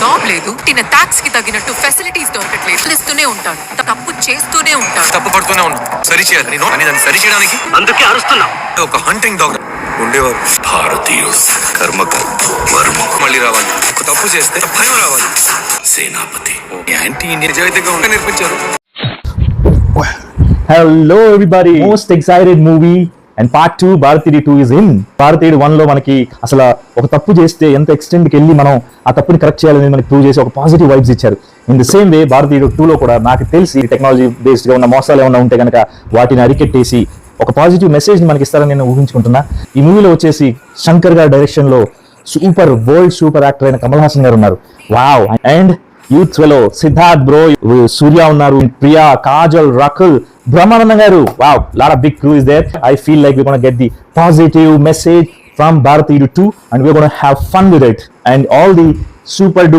Job లేదు, తిన talks కి తగినట్టు ఫెసిలిటీస్ దొరకట్లేదు, ఇస్తూనే ఉంటాడు, తప్పు చేస్తూనే ఉంటాడు. తప్పు పడుతూనే ఉన్నాను, సరి చేయాలి నేను అని దాన్ని సరి చేయడానికి అందుకే అరుస్తున్నా. ఒక హంటింగ్ డాగ్ ఉండేవారు. భారతీయుడు కర్మకు వర్మ. మళ్ళీ రావాలి, ఒక తప్పు చేస్తే భయం రావాలి. సేనాపతి యాంటీ ఇండియన్ నిజాయితీగా ఉంటే నేర్పించారు. Hello everybody, most excited movie and part 2 భారతీయుడు 2 ఇస్ ఇన్. భారతీయుడు 1 లో మనకి అసలు ఒక తప్పు చేస్తే ఎంత ఎక్స్టెంట్ కి వెళ్ళి మనం ఆ తప్పుని కరెక్ట్ చేయాలని మనకి ప్రూవ్ చేసి ఒక పాజిటివ్ వైబ్స్ ఇచ్చారు. ఇన్ ది సేమ్ వే భారతీయుడు 2 లో కూడా నాకు తెలిసి టెక్నాలజీ బేస్డ్ గా ఉన్న మోసాలు ఏమైనా ఉంటే కనుక వాటిని అరికెట్టేసి ఒక పాజిటివ్ మెసేజ్ ని మనకి ఇస్తారని నేను ఊహించుకుంటున్నా. ఈ మూవీలో వచ్చేసి శంకర్ గారి డైరెక్షన్ లో వరల్డ్ సూపర్ యాక్టర్ అయిన కమల్ హాసన్ గారు ఉన్నారు. వావ్. అండ్ యూత్ లో సిద్ధార్థ్ బ్రో, సూర్య ఉన్నారు, Priya, Kajal, Rakul, Brahmanandam garu. Wow, lot of big crew is there. I feel like we're going to get the positive message from Bharathidu 2 and we're going to have fun with it. And all the super